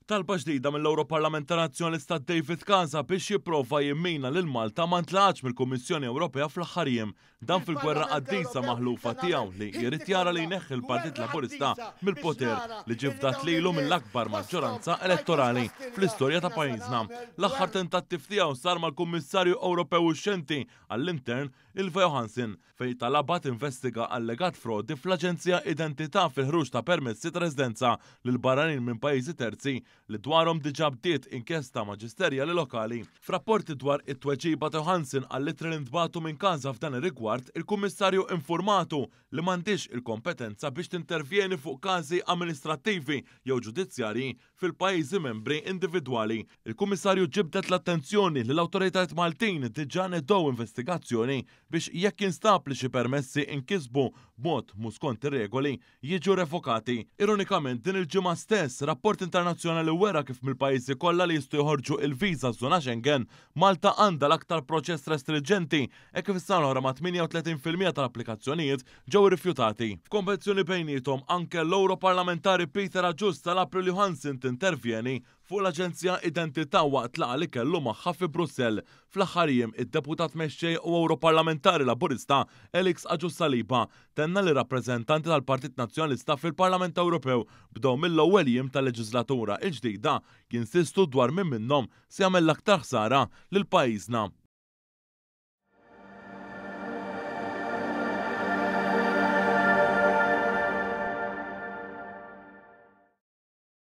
Talba ġdida mill-Europarlamentar Nazzjonalista David Casa biex jipprova jimmina lil Malta ma ntlaqatx mill-Kummissjoni Ewropea fl-aħħar jiem. Dan fil-gwerra qaddisa maħlufa tiegħu li jrid jara li jneħħi l-Partit Laburista mill-poter li ġifdat lilu mill-akbar maġġoranza elettorali fl-istorja ta' pajjiżna. L-aħħar tentattiv tiegħu sar mal-Kummissarju Ewropew ix-Xenti għall-Intern Ylva Johansson fejn talaba tinvestiga allegat frodi fl-Aġenzija Identità fil-ħruġ ta' permessi ta' residenza lil barranin minn pajjiżi terzi li dwarhom diġà bdiet inkjesta maġisterjali lokali. F'rapporti dwar it-tweġiba ta' Johansson għall-ittra li ntbagħtu minn Casa f'dan ir-rigward, il-Kummissarju infurmatu li m'għandix il-kompetenza biex tintervjeni fuq każi amministrattivi jew ġudizzjarji fil-pajjiżi membri individwali. Il-Kummissarju ġibdet l-attenzjoni li l-awtoritajiet Maltin diġà nedew investigazzjoni biex jekk jinstab li xi permessi inkisbu b'mod mhux skont ir-regoli jiġu revokati. Ironikament din il-ġimgħa stess rapport internazzjonali wera kif mill-pajjiżi kollha li jistgħu joħorġu il-viża żona Schengen, Malta għandha l-aktar proċess restringenti hekk kif is-sena oħra ma' 38% tal-applikazzjonijiet ġew irrifjutati. F'konvenzjoni bejniethom anke l-Europarlamentari Peter Aġust talab li Johansson tintervjeni fuq l-Aġenzija Identità waqt laqgħa li kellu magħha fi Brussell. Fl-aħħar jiem id-deputat mexxej u Europarlamentari Laburista Elix Aġus Saliba tenna li rappreżentanti tal-Partit Nazzjonalista fil-Parlament Ewropew bdew mill-ewwel jiem tal-leġislatura l-ġdida jinsistu dwar min minnhom se jagħmel l-aktar ħsara lil pajjiżna.